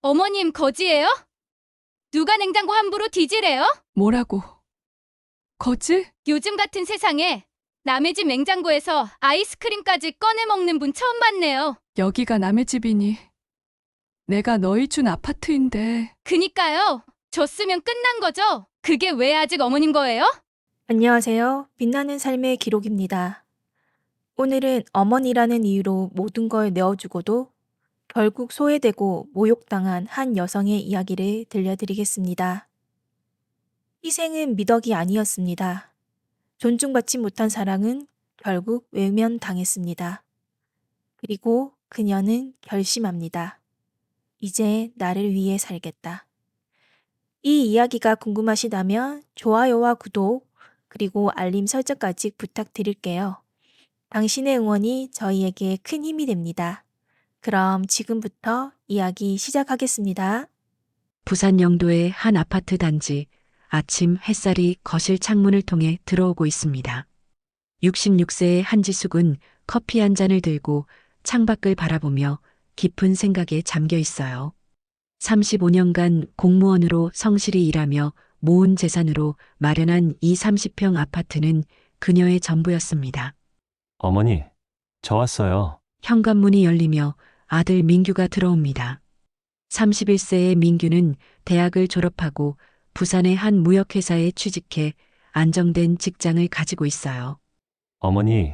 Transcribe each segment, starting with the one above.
어머님 거지예요? 누가 냉장고 함부로 뒤지래요? 뭐라고? 거지? 요즘 같은 세상에 남의 집 냉장고에서 아이스크림까지 꺼내 먹는 분 처음 봤네요. 여기가 남의 집이니. 내가 너희 준 아파트인데. 그니까요. 줬으면 끝난 거죠? 그게 왜 아직 어머님 거예요? 안녕하세요. 빛나는 삶의 기록입니다. 오늘은 어머니라는 이유로 모든 걸 내어주고도 결국 소외되고 모욕당한 한 여성의 이야기를 들려드리겠습니다. 희생은 미덕이 아니었습니다. 존중받지 못한 사랑은 결국 외면당했습니다. 그리고 그녀는 결심합니다. 이제 나를 위해 살겠다. 이 이야기가 궁금하시다면 좋아요와 구독, 그리고 알림 설정까지 부탁드릴게요. 당신의 응원이 저희에게 큰 힘이 됩니다. 그럼 지금부터 이야기 시작하겠습니다. 부산 영도의 한 아파트 단지. 아침 햇살이 거실 창문을 통해 들어오고 있습니다. 66세의 한지숙은 커피 한 잔을 들고 창밖을 바라보며 깊은 생각에 잠겨 있어요. 35년간 공무원으로 성실히 일하며 모은 재산으로 마련한 이 30평 아파트는 그녀의 전부였습니다. 어머니, 저 왔어요. 현관문이 열리며 아들 민규가 들어옵니다. 31세의 민규는 대학을 졸업하고 부산의 한 무역회사에 취직해 안정된 직장을 가지고 있어요. 어머니,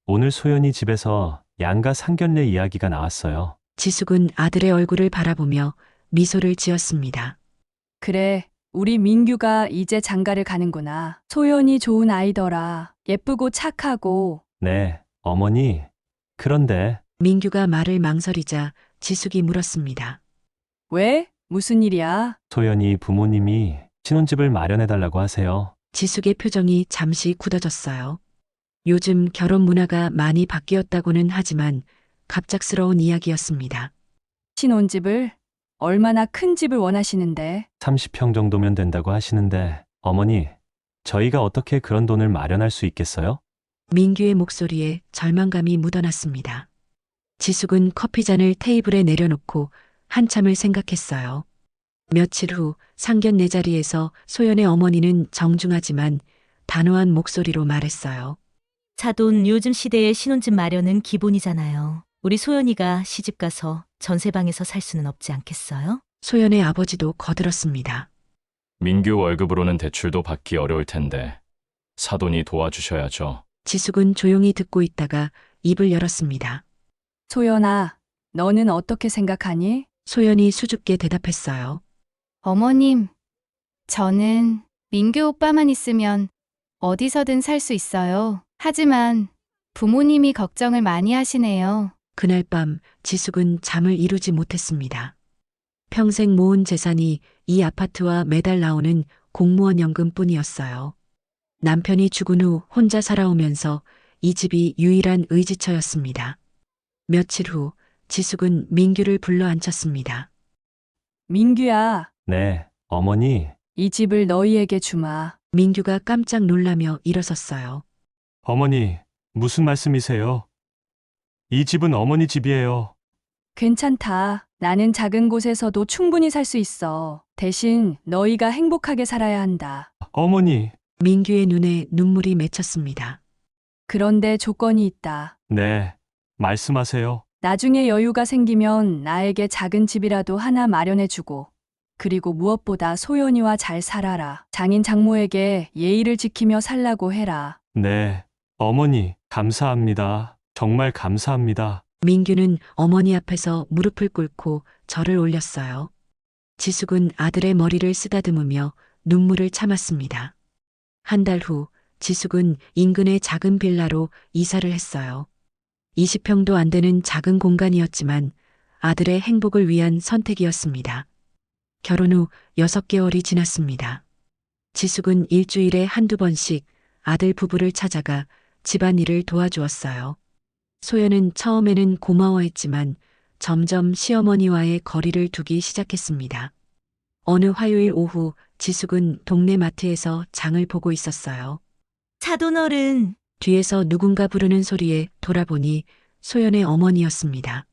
오늘 소연이 집에서 양가 상견례 이야기가 나왔어요. 지숙은 아들의 얼굴을 바라보며 미소를 지었습니다. 그래, 우리 민규가 이제 장가를 가는구나. 소연이 좋은 아이더라. 예쁘고 착하고. 네, 어머니. 그런데 민규가 말을 망설이자 지숙이 물었습니다. 왜? 무슨 일이야? 소연이 부모님이 신혼집을 마련해달라고 하세요. 지숙의 표정이 잠시 굳어졌어요. 요즘 결혼 문화가 많이 바뀌었다고는 하지만 갑작스러운 이야기였습니다. 신혼집을? 얼마나 큰 집을 원하시는데? 30평 정도면 된다고 하시는데, 어머니, 저희가 어떻게 그런 돈을 마련할 수 있겠어요? 민규의 목소리에 절망감이 묻어났습니다. 지숙은 커피잔을 테이블에 내려놓고 한참을 생각했어요. 며칠 후 상견례 자리에서 소연의 어머니는 정중하지만 단호한 목소리로 말했어요. 사돈 요즘 시대의 신혼집 마련은 기본이잖아요. 우리 소연이가 시집가서 전세방에서 살 수는 없지 않겠어요? 소연의 아버지도 거들었습니다. 민규 월급으로는 대출도 받기 어려울 텐데 사돈이 도와주셔야죠. 지숙은 조용히 듣고 있다가 입을 열었습니다. 소연아, 너는 어떻게 생각하니? 소연이 수줍게 대답했어요. 어머님, 저는 민규 오빠만 있으면 어디서든 살 수 있어요. 하지만 부모님이 걱정을 많이 하시네요. 그날 밤 지숙은 잠을 이루지 못했습니다. 평생 모은 재산이 이 아파트와 매달 나오는 공무원 연금뿐이었어요. 남편이 죽은 후 혼자 살아오면서 이 집이 유일한 의지처였습니다. 며칠 후 지숙은 민규를 불러 앉혔습니다. 민규야, 네, 어머니. 이 집을 너희에게 주마. 민규가 깜짝 놀라며 일어섰어요. 어머니, 무슨 말씀이세요? 이 집은 어머니 집이에요. 괜찮다. 나는 작은 곳에서도 충분히 살 수 있어. 대신 너희가 행복하게 살아야 한다. 어머니. 민규의 눈에 눈물이 맺혔습니다. 그런데 조건이 있다. 네, 말씀하세요. 나중에 여유가 생기면 나에게 작은 집이라도 하나 마련해주고, 그리고 무엇보다 소연이와 잘 살아라. 장인 장모에게 예의를 지키며 살라고 해라. 네, 어머니, 감사합니다. 정말 감사합니다. 민규는 어머니 앞에서 무릎을 꿇고 절을 올렸어요. 지숙은 아들의 머리를 쓰다듬으며 눈물을 참았습니다. 한 달 후 지숙은 인근의 작은 빌라로 이사를 했어요. 20평도 안 되는 작은 공간이었지만 아들의 행복을 위한 선택이었습니다. 결혼 후 6개월이 지났습니다. 지숙은 일주일에 한두 번씩 아들 부부를 찾아가 집안일을 도와주었어요. 소연은 처음에는 고마워했지만 점점 시어머니와의 거리를 두기 시작했습니다. 어느 화요일 오후 지숙은 동네 마트에서 장을 보고 있었어요. 사돈 어른, 뒤에서 누군가 부르는 소리에 돌아보니 소연의 어머니였습니다.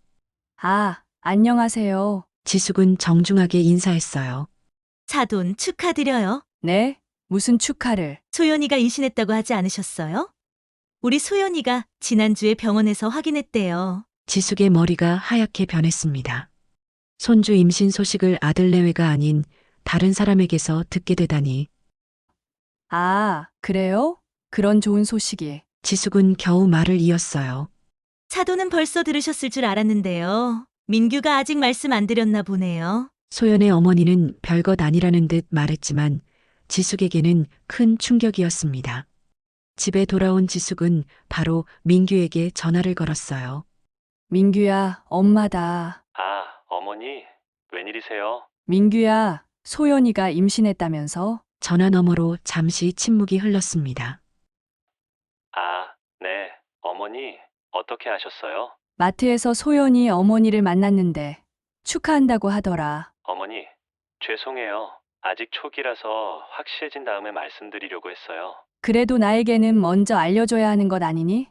아, 안녕하세요. 지숙은 정중하게 인사했어요. 사돈 축하드려요. 네? 무슨 축하를? 소연이가 임신했다고 하지 않으셨어요? 우리 소연이가 지난주에 병원에서 확인했대요. 지숙의 머리가 하얗게 변했습니다. 손주 임신 소식을 아들 내외가 아닌 다른 사람에게서 듣게 되다니 아, 그래요? 그런 좋은 소식이. 지숙은 겨우 말을 이었어요. 사돈은 벌써 들으셨을 줄 알았는데요. 민규가 아직 말씀 안 드렸나 보네요. 소연의 어머니는 별것 아니라는 듯 말했지만 지숙에게는 큰 충격이었습니다. 집에 돌아온 지숙은 바로 민규에게 전화를 걸었어요. 민규야, 엄마다. 아, 어머니, 웬일이세요? 민규야, 소연이가 임신했다면서? 전화 너머로 잠시 침묵이 흘렀습니다. 아, 네, 어머니, 어떻게 아셨어요? 마트에서 소연이 어머니를 만났는데 축하한다고 하더라. 어머니, 죄송해요. 아직 초기라서 확실해진 다음에 말씀드리려고 했어요. 그래도 나에게는 먼저 알려줘야 하는 것 아니니?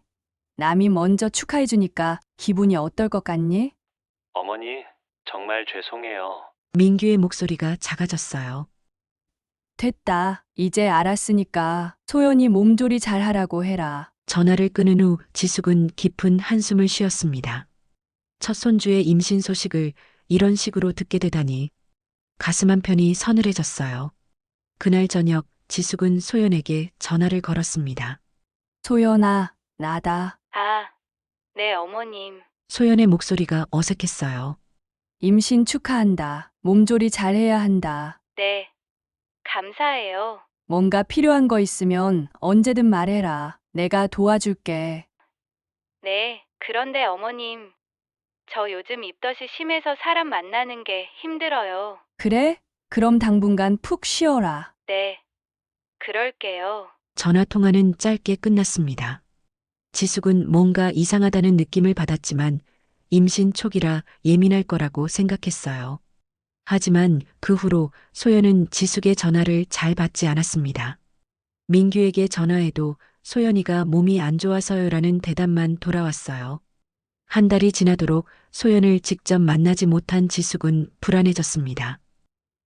남이 먼저 축하해주니까 기분이 어떨 것 같니? 어머니, 정말 죄송해요. 민규의 목소리가 작아졌어요. 됐다. 이제 알았으니까 소연이 몸조리 잘하라고 해라. 전화를 끊은 후 지숙은 깊은 한숨을 쉬었습니다. 첫 손주의 임신 소식을 이런 식으로 듣게 되다니 가슴 한편이 서늘해졌어요. 그날 저녁 지숙은 소연에게 전화를 걸었습니다. 소연아, 나다. 아, 네, 어머님. 소연의 목소리가 어색했어요. 임신 축하한다. 몸조리 잘해야 한다. 네. 감사해요. 뭔가 필요한 거 있으면 언제든 말해라. 내가 도와줄게. 네, 그런데 어머님. 저 요즘 입덧이 심해서 사람 만나는 게 힘들어요. 그래? 그럼 당분간 푹 쉬어라. 네. 그럴게요. 전화 통화는 짧게 끝났습니다. 지숙은 뭔가 이상하다는 느낌을 받았지만 임신 초기라 예민할 거라고 생각했어요. 하지만 그 후로 소연은 지숙의 전화를 잘 받지 않았습니다. 민규에게 전화해도 소연이가 몸이 안 좋아서요라는 대답만 돌아왔어요. 한 달이 지나도록 소연을 직접 만나지 못한 지숙은 불안해졌습니다.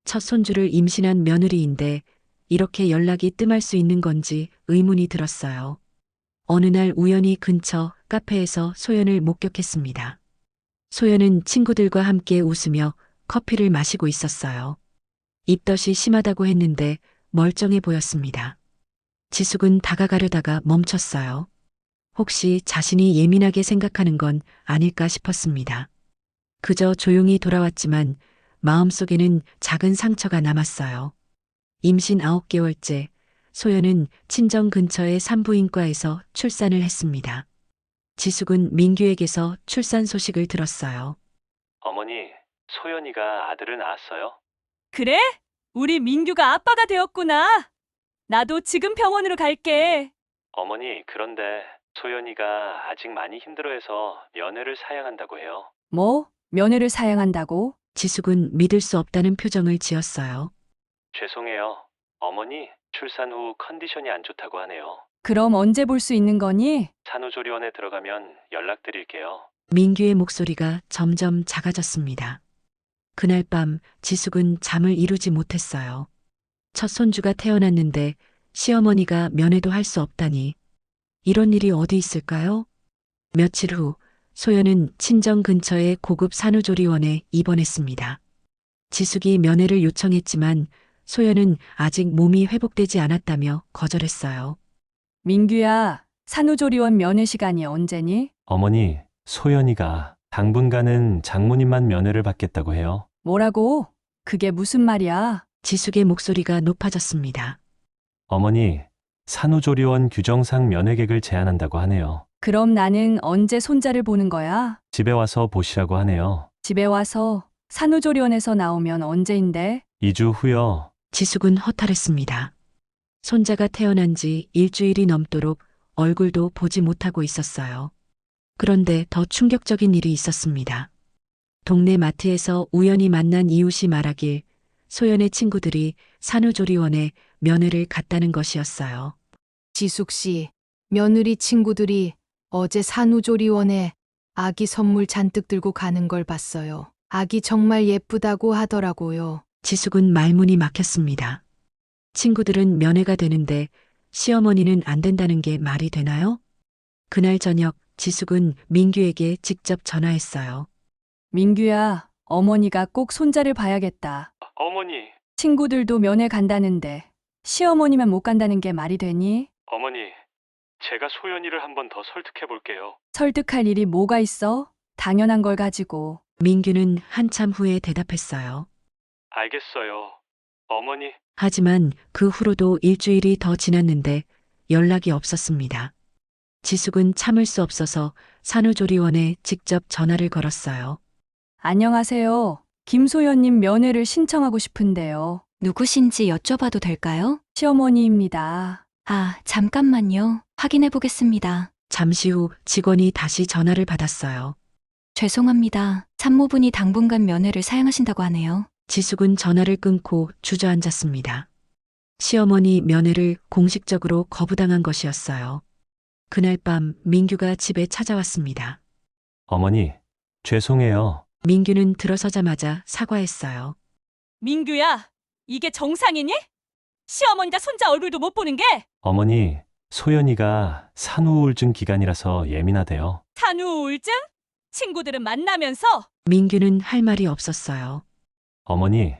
첫 손주를 임신한 며느리인데 이렇게 연락이 뜸할 수 있는 건지 의문이 들었어요. 어느 날 우연히 근처 카페에서 소연을 목격했습니다. 소연은 친구들과 함께 웃으며 커피를 마시고 있었어요. 입덧이 심하다고 했는데 멀쩡해 보였습니다. 지숙은 다가가려다가 멈췄어요. 혹시 자신이 예민하게 생각하는 건 아닐까 싶었습니다. 그저 조용히 돌아왔지만 마음속에는 작은 상처가 남았어요. 임신 9개월째 소연은 친정 근처의 산부인과에서 출산을 했습니다. 지숙은 민규에게서 출산 소식을 들었어요. 어머니, 소연이가 아들을 낳았어요? 그래? 우리 민규가 아빠가 되었구나. 나도 지금 병원으로 갈게. 어머니, 그런데 소연이가 아직 많이 힘들어해서 면회를 사양한다고 해요. 뭐? 면회를 사양한다고? 지숙은 믿을 수 없다는 표정을 지었어요. 죄송해요. 어머니, 출산 후 컨디션이 안 좋다고 하네요. 그럼 언제 볼 수 있는 거니? 산후조리원에 들어가면 연락드릴게요. 민규의 목소리가 점점 작아졌습니다. 그날 밤 지숙은 잠을 이루지 못했어요. 첫 손주가 태어났는데 시어머니가 면회도 할 수 없다니. 이런 일이 어디 있을까요? 며칠 후 소연은 친정 근처의 고급 산후조리원에 입원했습니다. 지숙이 면회를 요청했지만 소연은 아직 몸이 회복되지 않았다며 거절했어요. 민규야, 산후조리원 면회 시간이 언제니? 어머니, 소연이가 당분간은 장모님만 면회를 받겠다고 해요. 뭐라고? 그게 무슨 말이야? 지숙의 목소리가 높아졌습니다. 어머니, 산후조리원 규정상 면회객을 제한한다고 하네요. 그럼 나는 언제 손자를 보는 거야? 집에 와서 보시라고 하네요. 집에 와서 산후조리원에서 나오면 언제인데? 2주 후요. 지숙은 허탈했습니다. 손자가 태어난 지 일주일이 넘도록 얼굴도 보지 못하고 있었어요. 그런데 더 충격적인 일이 있었습니다. 동네 마트에서 우연히 만난 이웃이 말하길 소연의 친구들이 산후조리원에 면회를 갔다는 것이었어요. 지숙 씨, 며느리 친구들이 어제 산후조리원에 아기 선물 잔뜩 들고 가는 걸 봤어요. 아기 정말 예쁘다고 하더라고요. 지숙은 말문이 막혔습니다. 친구들은 면회가 되는데 시어머니는 안 된다는 게 말이 되나요? 그날 저녁 지숙은 민규에게 직접 전화했어요. 민규야, 어머니가 꼭 손자를 봐야겠다. 어머니, 친구들도 면회 간다는데 시어머니만 못 간다는 게 말이 되니? 어머니, 제가 소연이를 한 번 더 설득해 볼게요. 설득할 일이 뭐가 있어? 당연한 걸 가지고. 민규는 한참 후에 대답했어요. 알겠어요. 어머니, 하지만 그 후로도 일주일이 더 지났는데 연락이 없었습니다. 지숙은 참을 수 없어서 산후조리원에 직접 전화를 걸었어요. 안녕하세요. 김소연님 면회를 신청하고 싶은데요. 누구신지 여쭤봐도 될까요? 시어머니입니다. 아, 잠깐만요. 확인해 보겠습니다. 잠시 후 직원이 다시 전화를 받았어요. 죄송합니다. 산모분이 당분간 면회를 사양하신다고 하네요. 지숙은 전화를 끊고 주저앉았습니다. 시어머니 면회를 공식적으로 거부당한 것이었어요. 그날 밤 민규가 집에 찾아왔습니다. 어머니, 죄송해요. 민규는 들어서자마자 사과했어요. 민규야, 이게 정상이니? 시어머니가 손자 얼굴도 못 보는 게 어머니, 소연이가 산후우울증 기간이라서 예민하대요. 산후우울증? 친구들은 만나면서 민규는 할 말이 없었어요. 어머니,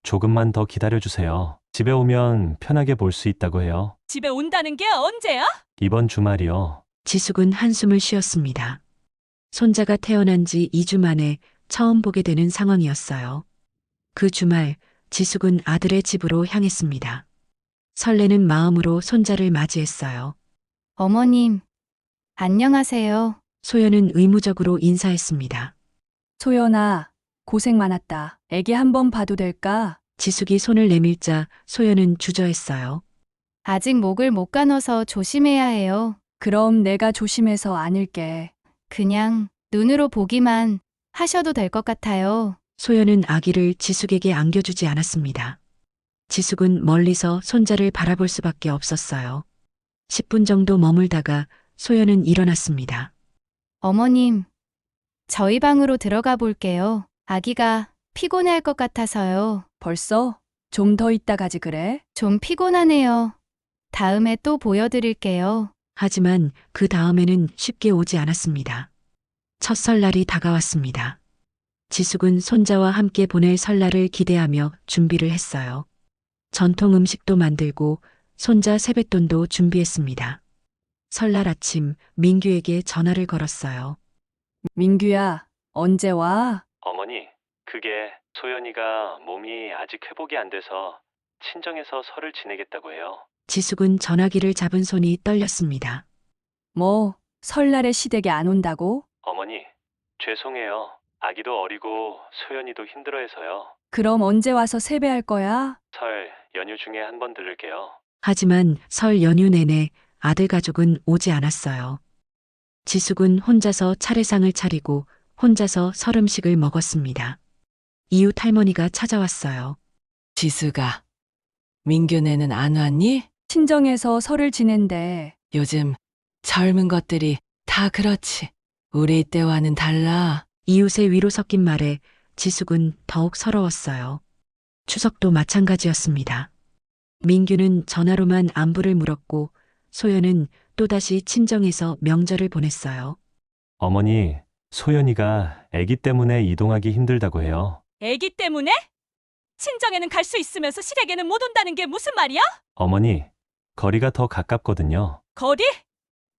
조금만 더 기다려주세요. 집에 오면 편하게 볼 수 있다고 해요. 집에 온다는 게 언제야? 이번 주말이요. 지숙은 한숨을 쉬었습니다. 손자가 태어난 지 2주 만에 처음 보게 되는 상황이었어요. 그 주말 지숙은 아들의 집으로 향했습니다. 설레는 마음으로 손자를 맞이했어요. 어머님, 안녕하세요. 소연은 의무적으로 인사했습니다. 소연아, 고생 많았다. 애기 한번 봐도 될까? 지숙이 손을 내밀자 소연은 주저했어요. 아직 목을 못 가눠서 조심해야 해요. 그럼 내가 조심해서 안을게. 그냥 눈으로 보기만 하셔도 될 것 같아요. 소연은 아기를 지숙에게 안겨주지 않았습니다. 지숙은 멀리서 손자를 바라볼 수밖에 없었어요. 10분 정도 머물다가 소연은 일어났습니다. 어머님, 저희 방으로 들어가 볼게요. 아기가 피곤해할 것 같아서요. 벌써? 좀 더 있다 가지 그래? 좀 피곤하네요. 다음에 또 보여드릴게요. 하지만 그 다음에는 쉽게 오지 않았습니다. 첫 설날이 다가왔습니다. 지숙은 손자와 함께 보낼 설날을 기대하며 준비를 했어요. 전통 음식도 만들고 손자 세뱃돈도 준비했습니다. 설날 아침 민규에게 전화를 걸었어요. 민규야, 언제 와? 어머니, 그게 소연이가 몸이 아직 회복이 안 돼서 친정에서 설을 지내겠다고 해요. 지숙은 전화기를 잡은 손이 떨렸습니다. 뭐, 설날에 시댁에 안 온다고? 어머니, 죄송해요. 아기도 어리고 소연이도 힘들어해서요. 그럼 언제 와서 세배할 거야? 설 연휴 중에 한 번 들를게요. 하지만 설 연휴 내내 아들 가족은 오지 않았어요. 지숙은 혼자서 차례상을 차리고 혼자서 설 음식을 먹었습니다. 이웃 할머니가 찾아왔어요. 지수가, 민규네는 안 왔니? 친정에서 설을 지낸대. 요즘 젊은 것들이 다 그렇지. 우리 때와는 달라. 이웃의 위로 섞인 말에 지숙은 더욱 서러웠어요. 추석도 마찬가지였습니다. 민규는 전화로만 안부를 물었고 소연은 또다시 친정에서 명절을 보냈어요. 어머니, 소연이가 아기 때문에 이동하기 힘들다고 해요. 애기 때문에? 친정에는 갈 수 있으면서 시댁에는 못 온다는 게 무슨 말이야? 어머니, 거리가 더 가깝거든요. 거리?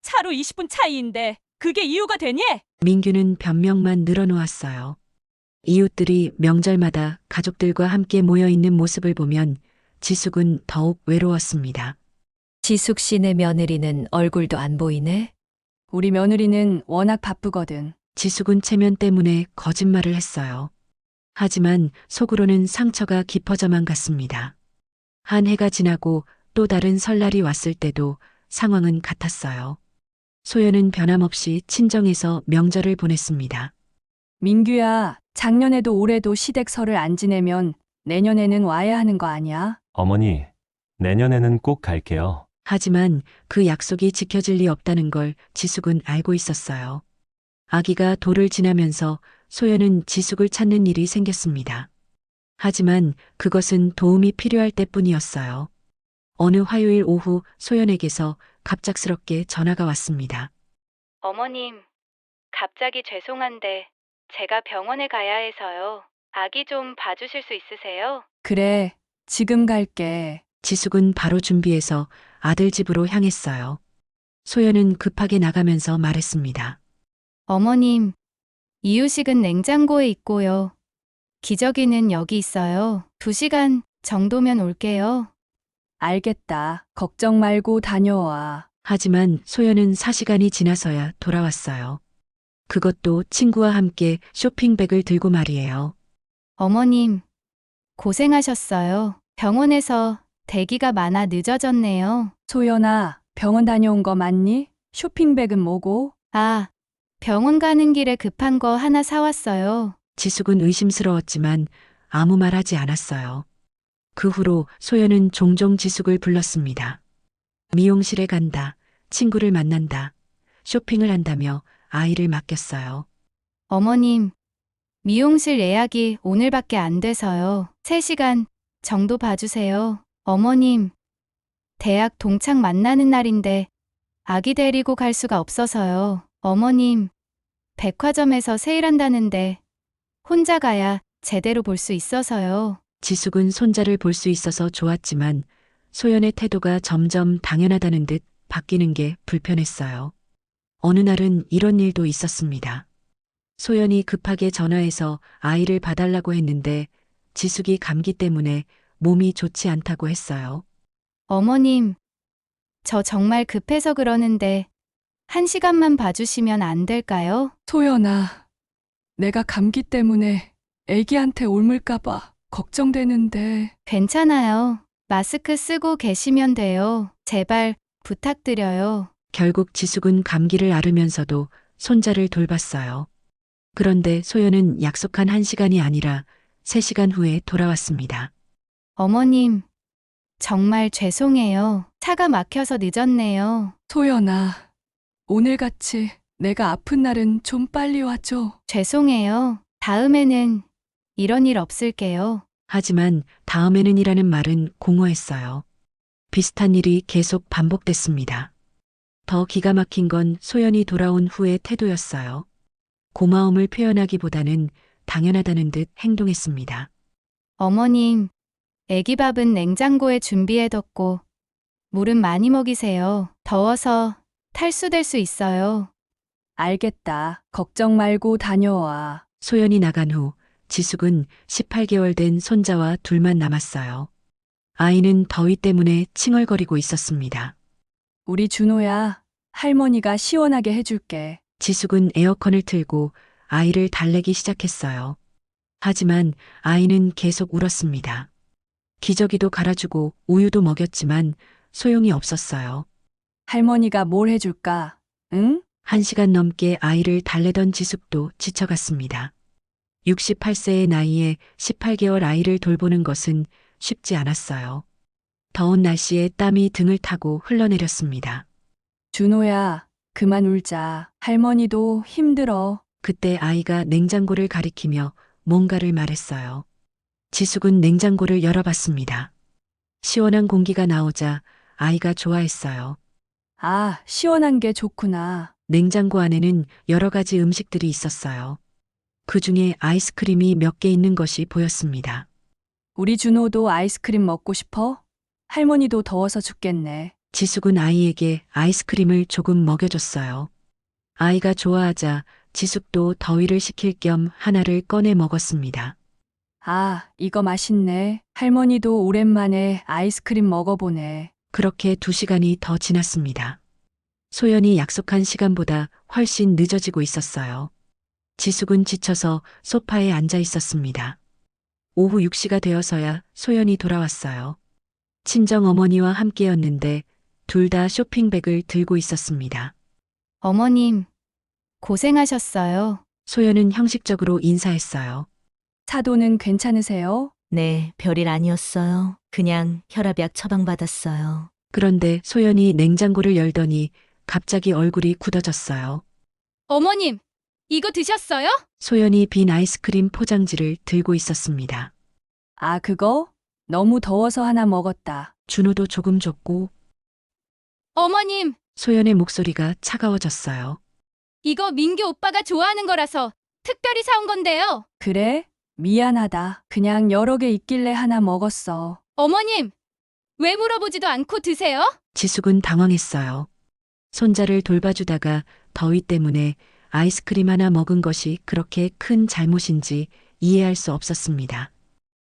차로 20분 차이인데 그게 이유가 되니? 민규는 변명만 늘어놓았어요. 이웃들이 명절마다 가족들과 함께 모여 있는 모습을 보면 지숙은 더욱 외로웠습니다. 지숙 씨네 며느리는 얼굴도 안 보이네. 우리 며느리는 워낙 바쁘거든. 지숙은 체면 때문에 거짓말을 했어요. 하지만 속으로는 상처가 깊어져만 갔습니다. 한 해가 지나고 또 다른 설날이 왔을 때도 상황은 같았어요. 소연은 변함없이 친정에서 명절을 보냈습니다. 민규야, 작년에도 올해도 시댁 설을 안 지내면 내년에는 와야 하는 거 아니야? 어머니, 내년에는 꼭 갈게요. 하지만 그 약속이 지켜질 리 없다는 걸 지숙은 알고 있었어요. 아기가 돌을 지나면서 소연은 지숙을 찾는 일이 생겼습니다. 하지만 그것은 도움이 필요할 때뿐이었어요. 어느 화요일 오후 소연에게서 갑작스럽게 전화가 왔습니다. 어머님, 갑자기 죄송한데 제가 병원에 가야 해서요. 아기 좀 봐주실 수 있으세요? 그래, 지금 갈게. 지숙은 바로 준비해서 아들 집으로 향했어요. 소연은 급하게 나가면서 말했습니다. 어머님, 이유식은 냉장고에 있고요. 기저귀는 여기 있어요. 2시간 정도면 올게요. 알겠다. 걱정 말고 다녀와. 하지만 소연은 4시간이 지나서야 돌아왔어요. 그것도 친구와 함께 쇼핑백을 들고 말이에요. 어머님, 고생하셨어요. 병원에서 대기가 많아 늦어졌네요. 소연아, 병원 다녀온 거 맞니? 쇼핑백은 뭐고? 아, 병원 가는 길에 급한 거 하나 사왔어요. 지숙은 의심스러웠지만 아무 말 하지 않았어요. 그 후로 소연은 종종 지숙을 불렀습니다. 미용실에 간다, 친구를 만난다, 쇼핑을 한다며 아이를 맡겼어요. 어머님, 미용실 예약이 오늘밖에 안 돼서요. 3시간 정도 봐주세요. 어머님, 대학 동창 만나는 날인데 아기 데리고 갈 수가 없어서요. 어머님, 백화점에서 세일한다는데 혼자 가야 제대로 볼 수 있어서요. 지숙은 손자를 볼 수 있어서 좋았지만 소연의 태도가 점점 당연하다는 듯 바뀌는 게 불편했어요. 어느 날은 이런 일도 있었습니다. 소연이 급하게 전화해서 아이를 봐달라고 했는데 지숙이 감기 때문에 몸이 좋지 않다고 했어요. 어머님, 저 정말 급해서 그러는데 1시간만 봐주시면 안 될까요? 소연아, 내가 감기 때문에 애기한테 옮을까봐 걱정되는데. 괜찮아요. 마스크 쓰고 계시면 돼요. 제발 부탁드려요. 결국 지숙은 감기를 앓으면서도 손자를 돌봤어요. 그런데 소연은 약속한 1시간이 아니라 3시간 후에 돌아왔습니다. 어머님, 정말 죄송해요. 차가 막혀서 늦었네요. 소연아, 오늘같이 내가 아픈 날은 좀 빨리 와줘. 죄송해요. 다음에는 이런 일 없을게요. 하지만 다음에는 이라는 말은 공허했어요. 비슷한 일이 계속 반복됐습니다. 더 기가 막힌 건 소연이 돌아온 후의 태도였어요. 고마움을 표현하기보다는 당연하다는 듯 행동했습니다. 어머님, 애기 밥은 냉장고에 준비해뒀고 물은 많이 먹이세요. 더워서 탈수될 수 있어요. 알겠다. 걱정 말고 다녀와. 소연이 나간 후 지숙은 18개월 된 손자와 둘만 남았어요. 아이는 더위 때문에 칭얼거리고 있었습니다. 우리 준호야, 할머니가 시원하게 해줄게. 지숙은 에어컨을 틀고 아이를 달래기 시작했어요. 하지만 아이는 계속 울었습니다. 기저귀도 갈아주고 우유도 먹였지만 소용이 없었어요. 할머니가 뭘 해줄까? 응? 1시간 넘게 아이를 달래던 지숙도 지쳐갔습니다. 68세의 나이에 18개월 아이를 돌보는 것은 쉽지 않았어요. 더운 날씨에 땀이 등을 타고 흘러내렸습니다. 준호야, 그만 울자. 할머니도 힘들어. 그때 아이가 냉장고를 가리키며 뭔가를 말했어요. 지숙은 냉장고를 열어봤습니다. 시원한 공기가 나오자 아이가 좋아했어요. 아, 시원한 게 좋구나. 냉장고 안에는 여러 가지 음식들이 있었어요. 그 중에 아이스크림이 몇 개 있는 것이 보였습니다. 우리 준호도 아이스크림 먹고 싶어? 할머니도 더워서 죽겠네. 지숙은 아이에게 아이스크림을 조금 먹여줬어요. 아이가 좋아하자 지숙도 더위를 식힐 겸 하나를 꺼내 먹었습니다. 아, 이거 맛있네. 할머니도 오랜만에 아이스크림 먹어보네. 그렇게 2시간이 더 지났습니다. 소연이 약속한 시간보다 훨씬 늦어지고 있었어요. 지숙은 지쳐서 소파에 앉아 있었습니다. 오후 6시가 되어서야 소연이 돌아왔어요. 친정 어머니와 함께였는데 둘 다 쇼핑백을 들고 있었습니다. 어머님, 고생하셨어요. 소연은 형식적으로 인사했어요. 사도는 괜찮으세요? 네, 별일 아니었어요. 그냥 혈압약 처방받았어요. 그런데 소연이 냉장고를 열더니 갑자기 얼굴이 굳어졌어요. 어머님, 이거 드셨어요? 소연이 빈 아이스크림 포장지를 들고 있었습니다. 아, 그거? 너무 더워서 하나 먹었다. 준호도 조금 줬고 어머님, 소연의 목소리가 차가워졌어요. 이거 민규 오빠가 좋아하는 거라서 특별히 사온 건데요. 그래? 미안하다. 그냥 여러 개 있길래 하나 먹었어. 어머님, 왜 물어보지도 않고 드세요? 지숙은 당황했어요. 손자를 돌봐주다가 더위 때문에 아이스크림 하나 먹은 것이 그렇게 큰 잘못인지 이해할 수 없었습니다.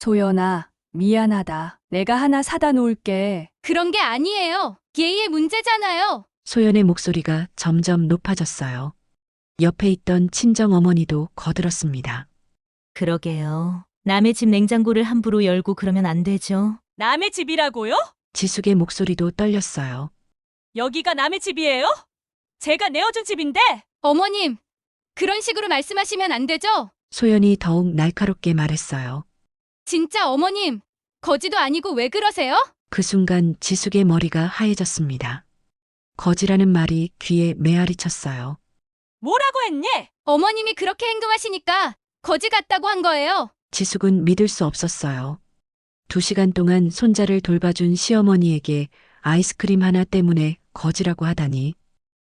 소연아, 미안하다. 내가 하나 사다 놓을게. 그런 게 아니에요. 예의의 문제잖아요. 소연의 목소리가 점점 높아졌어요. 옆에 있던 친정 어머니도 거들었습니다. 그러게요. 남의 집 냉장고를 함부로 열고 그러면 안 되죠. 남의 집이라고요? 지숙의 목소리도 떨렸어요. 여기가 남의 집이에요? 제가 내어준 집인데. 어머님, 그런 식으로 말씀하시면 안 되죠? 소연이 더욱 날카롭게 말했어요. 진짜 어머님, 거지도 아니고 왜 그러세요? 그 순간 지숙의 머리가 하얘졌습니다. 거지라는 말이 귀에 메아리 쳤어요. 뭐라고 했니? 어머님이 그렇게 행동하시니까 거지 같다고 한 거예요. 지숙은 믿을 수 없었어요. 2시간 동안 손자를 돌봐준 시어머니에게 아이스크림 하나 때문에 거지라고 하다니.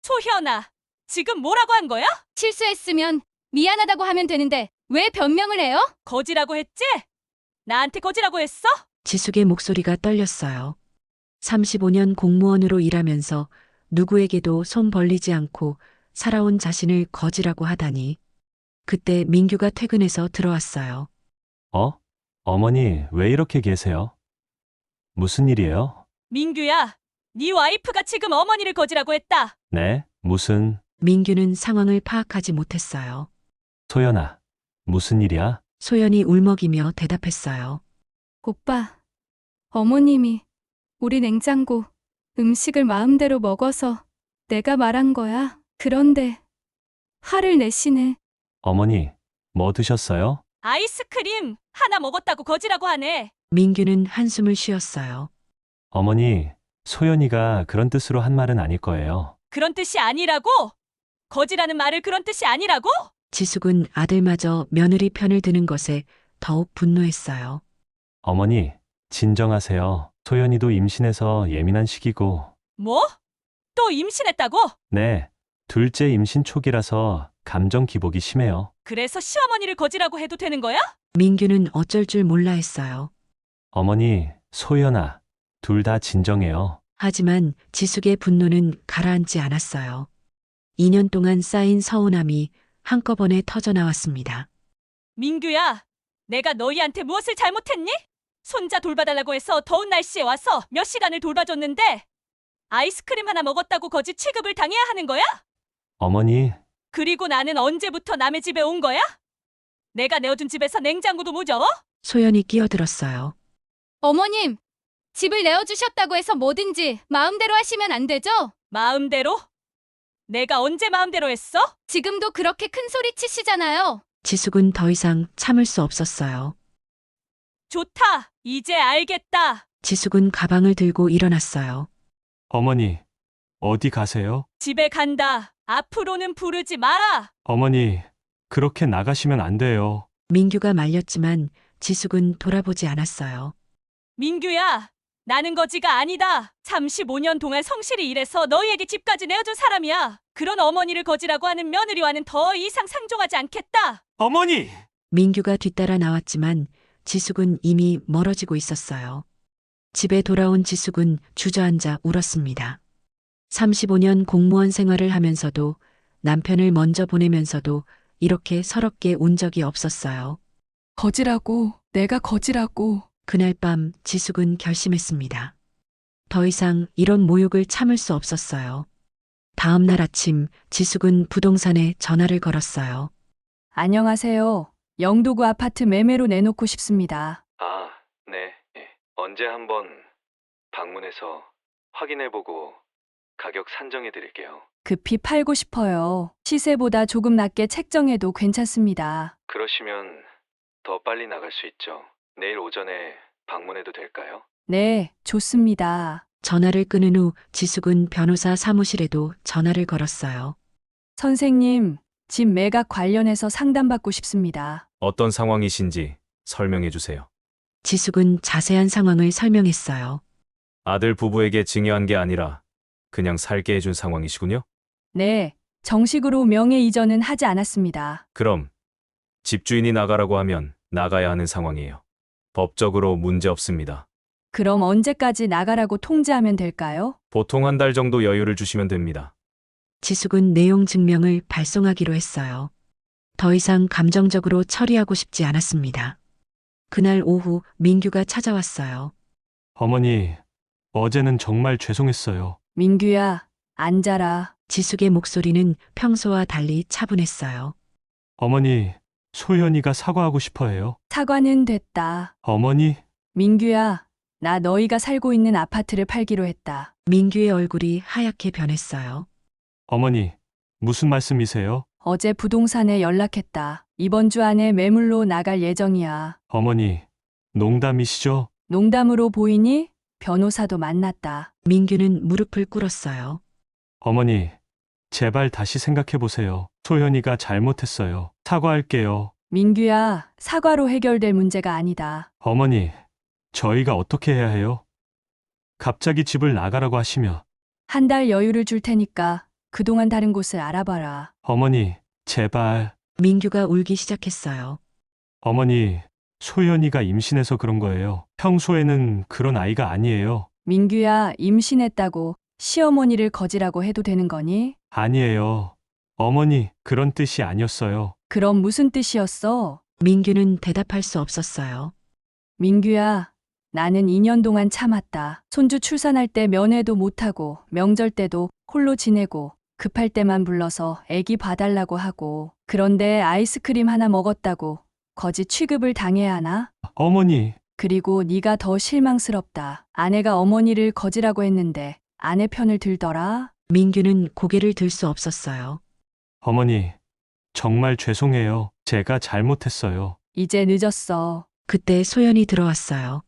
소현아, 지금 뭐라고 한 거야? 실수했으면 미안하다고 하면 되는데 왜 변명을 해요? 거지라고 했지? 나한테 거지라고 했어? 지숙의 목소리가 떨렸어요. 35년 공무원으로 일하면서 누구에게도 손 벌리지 않고 살아온 자신을 거지라고 하다니. 그때 민규가 퇴근해서 들어왔어요. 어머니, 왜 이렇게 계세요? 무슨 일이에요? 민규야, 네 와이프가 지금 어머니를 거지라고 했다. 네, 무슨, 민규는 상황을 파악하지 못했어요. 소연아, 무슨 일이야? 소연이 울먹이며 대답했어요. 오빠, 어머님이 우리 냉장고 음식을 마음대로 먹어서 내가 말한 거야. 그런데 화를 내시네. 어머니, 뭐 드셨어요? 아이스크림 하나 먹었다고 거지라고 하네. 민규는 한숨을 쉬었어요. 어머니, 소연이가 그런 뜻으로 한 말은 아닐 거예요. 그런 뜻이 아니라고? 거지라는 말을 그런 뜻이 아니라고? 지숙은 아들마저 며느리 편을 드는 것에 더욱 분노했어요. 어머니, 진정하세요. 소연이도 임신해서 예민한 시기고. 뭐? 또 임신했다고? 네, 둘째 임신 초기라서 감정 기복이 심해요. 그래서 시어머니를 거지라고 해도 되는 거야? 민규는 어쩔 줄 몰라 했어요. 어머니, 소연아, 둘 다 진정해요. 하지만 지숙의 분노는 가라앉지 않았어요. 2년 동안 쌓인 서운함이 한꺼번에 터져나왔습니다. 민규야, 내가 너희한테 무엇을 잘못했니? 손자 돌봐달라고 해서 더운 날씨에 와서 몇 시간을 돌봐줬는데 아이스크림 하나 먹었다고 거지 취급을 당해야 하는 거야? 어머니, 그리고 나는 언제부터 남의 집에 온 거야? 내가 내어준 집에서 냉장고도 무저워? 소연이 끼어들었어요. 어머님, 집을 내어주셨다고 해서 뭐든지 마음대로 하시면 안 되죠? 마음대로? 내가 언제 마음대로 했어? 지금도 그렇게 큰 소리 치시잖아요. 지숙은 더 이상 참을 수 없었어요. 좋다. 이제 알겠다. 지숙은 가방을 들고 일어났어요. 어머니, 어디 가세요? 집에 간다. 앞으로는 부르지 마라. 어머니, 그렇게 나가시면 안 돼요. 민규가 말렸지만 지숙은 돌아보지 않았어요. 민규야, 나는 거지가 아니다. 35년 동안 성실히 일해서 너희에게 집까지 내어준 사람이야. 그런 어머니를 거지라고 하는 며느리와는 더 이상 상종하지 않겠다. 어머니! 민규가 뒤따라 나왔지만 지숙은 이미 멀어지고 있었어요. 집에 돌아온 지숙은 주저앉아 울었습니다. 35년 공무원 생활을 하면서도 남편을 먼저 보내면서도 이렇게 서럽게 운 적이 없었어요. 거지라고, 내가 거지라고. 그날 밤 지숙은 결심했습니다. 더 이상 이런 모욕을 참을 수 없었어요. 다음 날 아침 지숙은 부동산에 전화를 걸었어요. 안녕하세요. 영도구 아파트 매매로 내놓고 싶습니다. 아, 네. 언제 한번 방문해서 확인해보고 가격 산정해드릴게요. 급히 팔고 싶어요. 시세보다 조금 낮게 책정해도 괜찮습니다. 그러시면 더 빨리 나갈 수 있죠. 내일 오전에 방문해도 될까요? 네, 좋습니다. 전화를 끊은 후 지숙은 변호사 사무실에도 전화를 걸었어요. 선생님, 집 매각 관련해서 상담받고 싶습니다. 어떤 상황이신지 설명해 주세요. 지숙은 자세한 상황을 설명했어요. 아들 부부에게 증여한 게 아니라 그냥 살게 해준 상황이시군요. 네, 정식으로 명예 이전은 하지 않았습니다. 그럼 집주인이 나가라고 하면 나가야 하는 상황이에요. 법적으로 문제 없습니다. 그럼 언제까지 나가라고 통지하면 될까요? 보통 한 달 정도 여유를 주시면 됩니다. 지숙은 내용 증명을 발송하기로 했어요. 더 이상 감정적으로 처리하고 싶지 않았습니다. 그날 오후 민규가 찾아왔어요. 어머니, 어제는 정말 죄송했어요. 민규야, 앉아라. 지숙의 목소리는 평소와 달리 차분했어요. 어머니, 소연이가 사과하고 싶어 해요. 사과는 됐다. 어머니, 민규야, 나 너희가 살고 있는 아파트를 팔기로 했다. 민규의 얼굴이 하얗게 변했어요. 어머니, 무슨 말씀이세요? 어제 부동산에 연락했다. 이번 주 안에 매물로 나갈 예정이야. 어머니, 농담이시죠? 농담으로 보이니? 변호사도 만났다. 민규는 무릎을 꿇었어요. 어머니, 제발 다시 생각해 보세요. 소연이가 잘못했어요. 사과할게요. 민규야, 사과로 해결될 문제가 아니다. 어머니, 저희가 어떻게 해야 해요? 갑자기 집을 나가라고 하시면. 한 달 여유를 줄 테니까 그동안 다른 곳을 알아봐라. 어머니, 제발. 민규가 울기 시작했어요. 어머니, 소연이가 임신해서 그런 거예요. 평소에는 그런 아이가 아니에요. 민규야, 임신했다고 시어머니를 거지라고 해도 되는 거니? 아니에요. 어머니, 그런 뜻이 아니었어요. 그럼 무슨 뜻이었어? 민규는 대답할 수 없었어요. 민규야, 나는 2년 동안 참았다. 손주 출산할 때 면회도 못하고 명절 때도 홀로 지내고 급할 때만 불러서 애기 봐달라고 하고 그런데 아이스크림 하나 먹었다고 거지 취급을 당해야 하나? 어머니, 그리고 네가 더 실망스럽다. 아내가 어머니를 거지라고 했는데 아내 편을 들더라. 민규는 고개를 들 수 없었어요. 어머니, 정말 죄송해요. 제가 잘못했어요. 이제 늦었어. 그때 소연이 들어왔어요.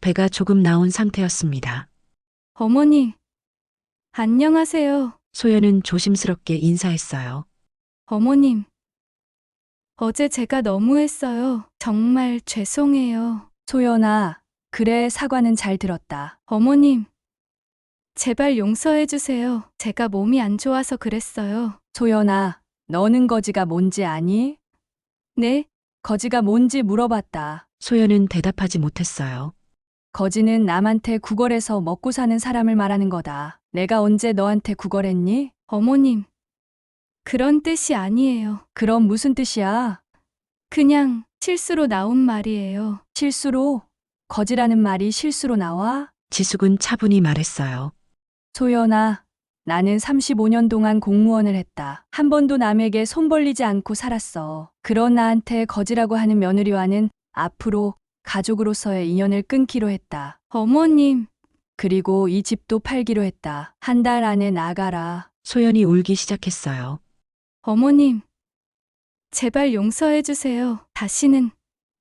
배가 조금 나온 상태였습니다. 어머니, 안녕하세요. 소연은 조심스럽게 인사했어요. 어머님, 어제 제가 너무했어요. 정말 죄송해요. 소연아, 그래, 사과는 잘 들었다. 어머님, 제발 용서해 주세요. 제가 몸이 안 좋아서 그랬어요. 소연아, 너는 거지가 뭔지 아니? 네? 거지가 뭔지 물어봤다. 소연은 대답하지 못했어요. 거지는 남한테 구걸해서 먹고 사는 사람을 말하는 거다. 내가 언제 너한테 구걸했니? 어머님, 그런 뜻이 아니에요. 그럼 무슨 뜻이야? 그냥 실수로 나온 말이에요. 실수로? 거지라는 말이 실수로 나와? 지숙은 차분히 말했어요. 소연아, 나는 35년 동안 공무원을 했다. 한 번도 남에게 손 벌리지 않고 살았어. 그런 나한테 거지라고 하는 며느리와는 앞으로 가족으로서의 인연을 끊기로 했다. 어머님, 그리고 이 집도 팔기로 했다. 한 달 안에 나가라. 소연이 울기 시작했어요. 어머님, 제발 용서해 주세요. 다시는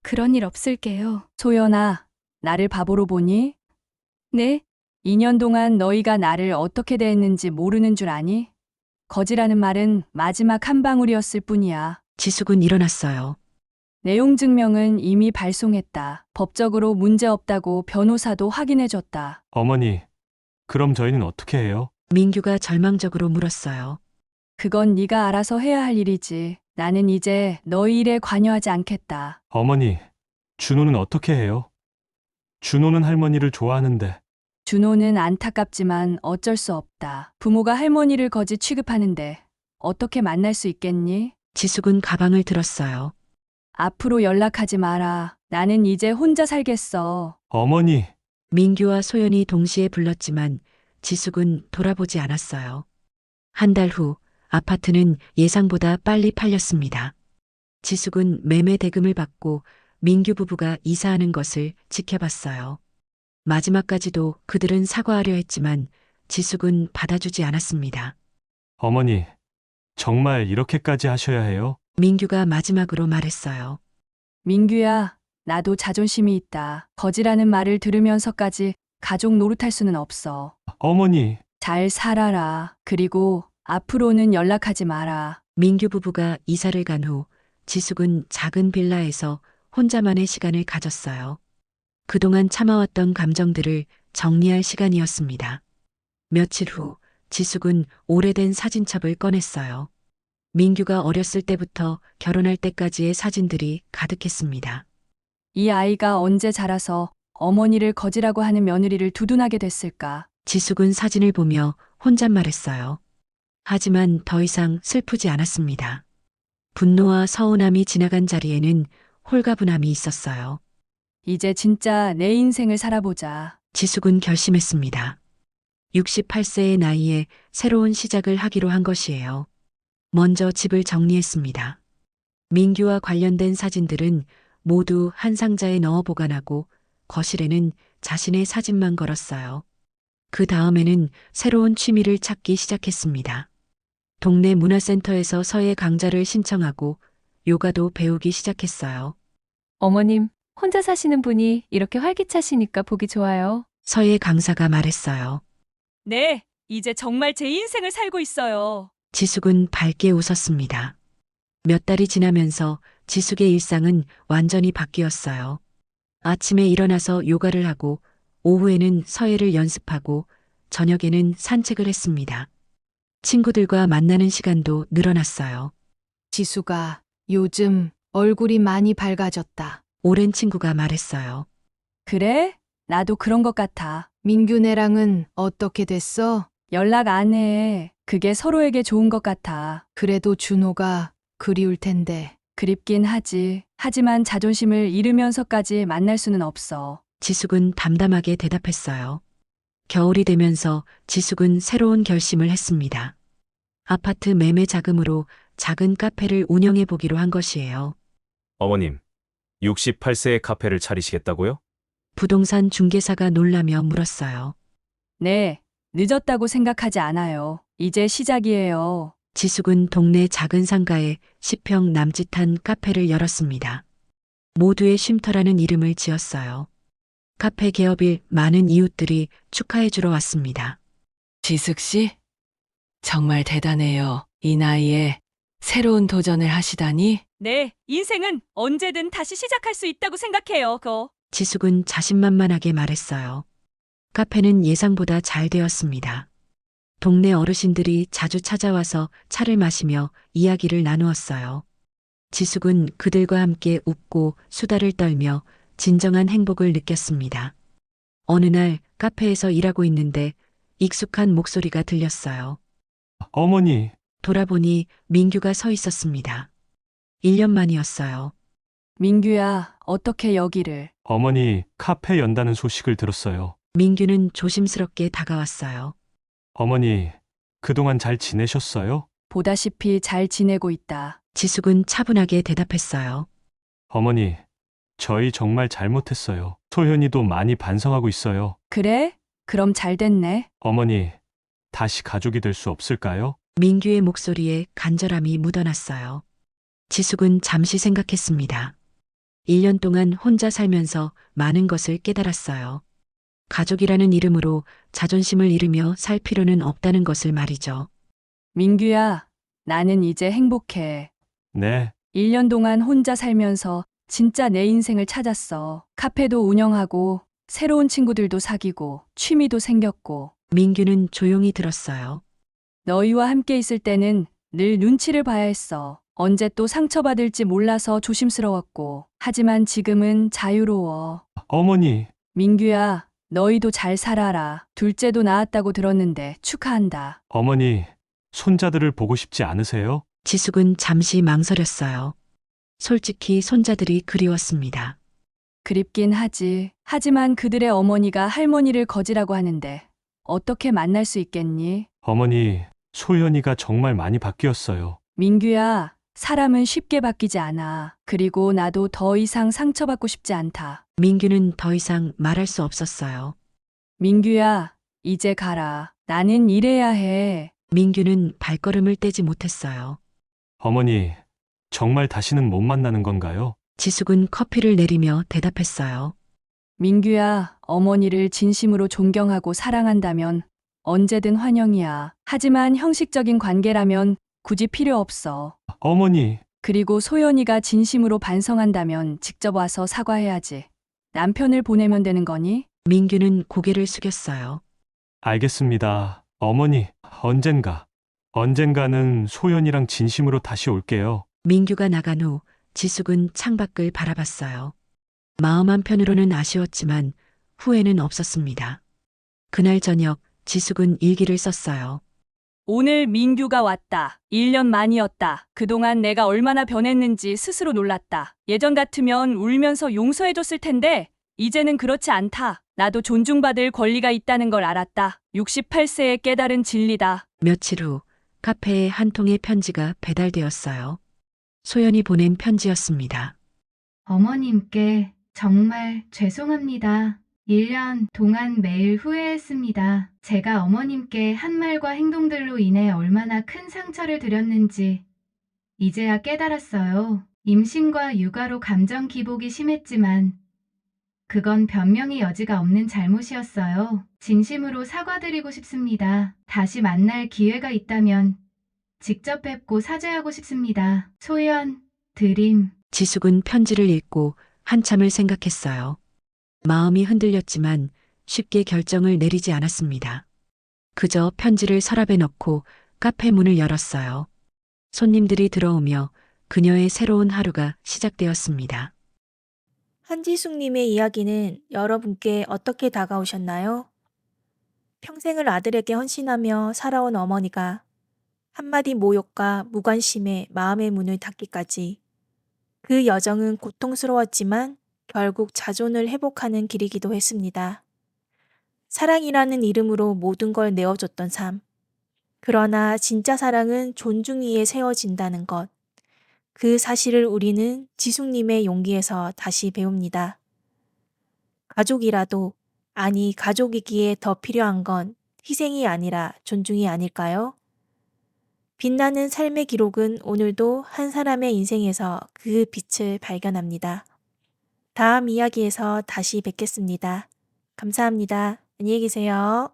그런 일 없을게요. 소연아, 나를 바보로 보니? 네? 2년 동안 너희가 나를 어떻게 대했는지 모르는 줄 아니? 거지라는 말은 마지막 한 방울이었을 뿐이야. 지숙은 일어났어요. 내용 증명은 이미 발송했다. 법적으로 문제 없다고 변호사도 확인해줬다. 어머니, 그럼 저희는 어떻게 해요? 민규가 절망적으로 물었어요. 그건 네가 알아서 해야 할 일이지. 나는 이제 너희 일에 관여하지 않겠다. 어머니, 준호는 어떻게 해요? 준호는 할머니를 좋아하는데. 준호는 안타깝지만 어쩔 수 없다. 부모가 할머니를 거지 취급하는데 어떻게 만날 수 있겠니? 지숙은 가방을 들었어요. 앞으로 연락하지 마라. 나는 이제 혼자 살겠어. 어머니, 민규와 소연이 동시에 불렀지만 지숙은 돌아보지 않았어요. 한 달 후 아파트는 예상보다 빨리 팔렸습니다. 지숙은 매매 대금을 받고 민규 부부가 이사하는 것을 지켜봤어요. 마지막까지도 그들은 사과하려 했지만 지숙은 받아주지 않았습니다. 어머니, 정말 이렇게까지 하셔야 해요? 민규가 마지막으로 말했어요. 민규야, 나도 자존심이 있다. 거지라는 말을 들으면서까지 가족 노릇할 수는 없어. 어머니, 잘 살아라. 그리고 앞으로는 연락하지 마라. 민규 부부가 이사를 간 후 지숙은 작은 빌라에서 혼자만의 시간을 가졌어요. 그동안 참아왔던 감정들을 정리할 시간이었습니다. 며칠 후 지숙은 오래된 사진첩을 꺼냈어요. 민규가 어렸을 때부터 결혼할 때까지의 사진들이 가득했습니다. 이 아이가 언제 자라서 어머니를 거지라고 하는 며느리를 두둔하게 됐을까? 지숙은 사진을 보며 혼잣말했어요. 하지만 더 이상 슬프지 않았습니다. 분노와 서운함이 지나간 자리에는 홀가분함이 있었어요. 이제 진짜 내 인생을 살아보자. 지숙은 결심했습니다. 68세의 나이에 새로운 시작을 하기로 한 것이에요. 먼저 집을 정리했습니다. 민규와 관련된 사진들은 모두 한 상자에 넣어 보관하고 거실에는 자신의 사진만 걸었어요. 그 다음에는 새로운 취미를 찾기 시작했습니다. 동네 문화센터에서 서예 강좌를 신청하고 요가도 배우기 시작했어요. 어머님, 혼자 사시는 분이 이렇게 활기차시니까 보기 좋아요. 서예 강사가 말했어요. 네, 이제 정말 제 인생을 살고 있어요. 지숙은 밝게 웃었습니다. 몇 달이 지나면서 지숙의 일상은 완전히 바뀌었어요. 아침에 일어나서 요가를 하고 오후에는 서예를 연습하고 저녁에는 산책을 했습니다. 친구들과 만나는 시간도 늘어났어요. 지수가 요즘 얼굴이 많이 밝아졌다. 오랜 친구가 말했어요. 그래? 나도 그런 것 같아. 민규네랑은 어떻게 됐어? 연락 안 해. 그게 서로에게 좋은 것 같아. 그래도 준호가 그리울 텐데. 그립긴 하지. 하지만 자존심을 잃으면서까지 만날 수는 없어. 지숙은 담담하게 대답했어요. 겨울이 되면서 지숙은 새로운 결심을 했습니다. 아파트 매매 자금으로 작은 카페를 운영해 보기로 한 것이에요. 어머님, 68세의 카페를 차리시겠다고요? 부동산 중개사가 놀라며 물었어요. 네, 늦었다고 생각하지 않아요. 이제 시작이에요. 지숙은 동네 작은 상가에 10평 남짓한 카페를 열었습니다. 모두의 쉼터라는 이름을 지었어요. 카페 개업일 많은 이웃들이 축하해 주러 왔습니다. 지숙 씨, 정말 대단해요. 이 나이에 새로운 도전을 하시다니. 네, 인생은 언제든 다시 시작할 수 있다고 생각해요, 지숙은 자신만만하게 말했어요. 카페는 예상보다 잘 되었습니다. 동네 어르신들이 자주 찾아와서 차를 마시며 이야기를 나누었어요. 지숙은 그들과 함께 웃고 수다를 떨며 진정한 행복을 느꼈습니다. 어느 날 카페에서 일하고 있는데 익숙한 목소리가 들렸어요. 어머니, 돌아보니 민규가 서 있었습니다. 1년 만이었어요. 민규야, 어떻게 여기를? 어머니 카페 연다는 소식을 들었어요. 민규는 조심스럽게 다가왔어요. 어머니, 그동안 잘 지내셨어요? 보다시피 잘 지내고 있다. 지숙은 차분하게 대답했어요. 어머니, 저희 정말 잘못했어요. 소연이도 많이 반성하고 있어요. 그래? 그럼 잘 됐네. 어머니, 다시 가족이 될 수 없을까요? 민규의 목소리에 간절함이 묻어났어요. 지숙은 잠시 생각했습니다. 1년 동안 혼자 살면서 많은 것을 깨달았어요. 가족이라는 이름으로 자존심을 잃으며 살 필요는 없다는 것을 말이죠. 민규야, 나는 이제 행복해. 네, 1년 동안 혼자 살면서 진짜 내 인생을 찾았어. 카페도 운영하고, 새로운 친구들도 사귀고, 취미도 생겼고. 민규는 조용히 들었어요. 너희와 함께 있을 때는 늘 눈치를 봐야 했어. 언제 또 상처받을지 몰라서 조심스러웠고. 하지만 지금은 자유로워. 어머니, 민규야, 너희도 잘 살아라. 둘째도 낳았다고 들었는데 축하한다. 어머니, 손자들을 보고 싶지 않으세요? 지숙은 잠시 망설였어요. 솔직히 손자들이 그리웠습니다. 그립긴 하지. 하지만 그들의 어머니가 할머니를 거지라고 하는데 어떻게 만날 수 있겠니? 어머니, 소연이가 정말 많이 바뀌었어요. 민규야, 사람은 쉽게 바뀌지 않아. 그리고 나도 더 이상 상처받고 싶지 않다. 민규는 더 이상 말할 수 없었어요. 민규야, 이제 가라. 나는 일해야 해. 민규는 발걸음을 떼지 못했어요. 어머니, 정말 다시는 못 만나는 건가요? 지숙은 커피를 내리며 대답했어요. 민규야, 어머니를 진심으로 존경하고 사랑한다면 언제든 환영이야. 하지만 형식적인 관계라면 굳이 필요 없어. 어머니, 그리고 소연이가 진심으로 반성한다면 직접 와서 사과해야지. 남편을 보내면 되는 거니? 민규는 고개를 숙였어요. 알겠습니다. 어머니, 언젠가는 소연이랑 진심으로 다시 올게요. 민규가 나간 후 지숙은 창밖을 바라봤어요. 마음 한편으로는 아쉬웠지만 후회는 없었습니다. 그날 저녁 지숙은 일기를 썼어요. 오늘 민규가 왔다. 1년 만이었다. 그동안 내가 얼마나 변했는지 스스로 놀랐다. 예전 같으면 울면서 용서해줬을 텐데 이제는 그렇지 않다. 나도 존중받을 권리가 있다는 걸 알았다. 68세에 깨달은 진리다. 며칠 후 카페에 한 통의 편지가 배달되었어요. 소연이 보낸 편지였습니다. 어머님께 정말 죄송합니다. 1년 동안 매일 후회했습니다. 제가 어머님께 한 말과 행동들로 인해 얼마나 큰 상처를 드렸는지 이제야 깨달았어요. 임신과 육아로 감정 기복이 심했지만 그건 변명의 여지가 없는 잘못이었어요. 진심으로 사과드리고 싶습니다. 다시 만날 기회가 있다면 직접 뵙고 사죄하고 싶습니다. 소연, 드림. 지숙은 편지를 읽고 한참을 생각했어요. 마음이 흔들렸지만 쉽게 결정을 내리지 않았습니다. 그저 편지를 서랍에 넣고 카페 문을 열었어요. 손님들이 들어오며 그녀의 새로운 하루가 시작되었습니다. 한지숙님의 이야기는 여러분께 어떻게 다가오셨나요? 평생을 아들에게 헌신하며 살아온 어머니가 한마디 모욕과 무관심에 마음의 문을 닫기까지 그 여정은 고통스러웠지만 결국 자존을 회복하는 길이기도 했습니다. 사랑이라는 이름으로 모든 걸 내어줬던 삶. 그러나 진짜 사랑은 존중 위에 세워진다는 것. 그 사실을 우리는 지숙님의 용기에서 다시 배웁니다. 가족이라도, 아니 가족이기에 더 필요한 건 희생이 아니라 존중이 아닐까요? 빛나는 삶의 기록은 오늘도 한 사람의 인생에서 그 빛을 발견합니다. 다음 이야기에서 다시 뵙겠습니다. 감사합니다. 안녕히 계세요.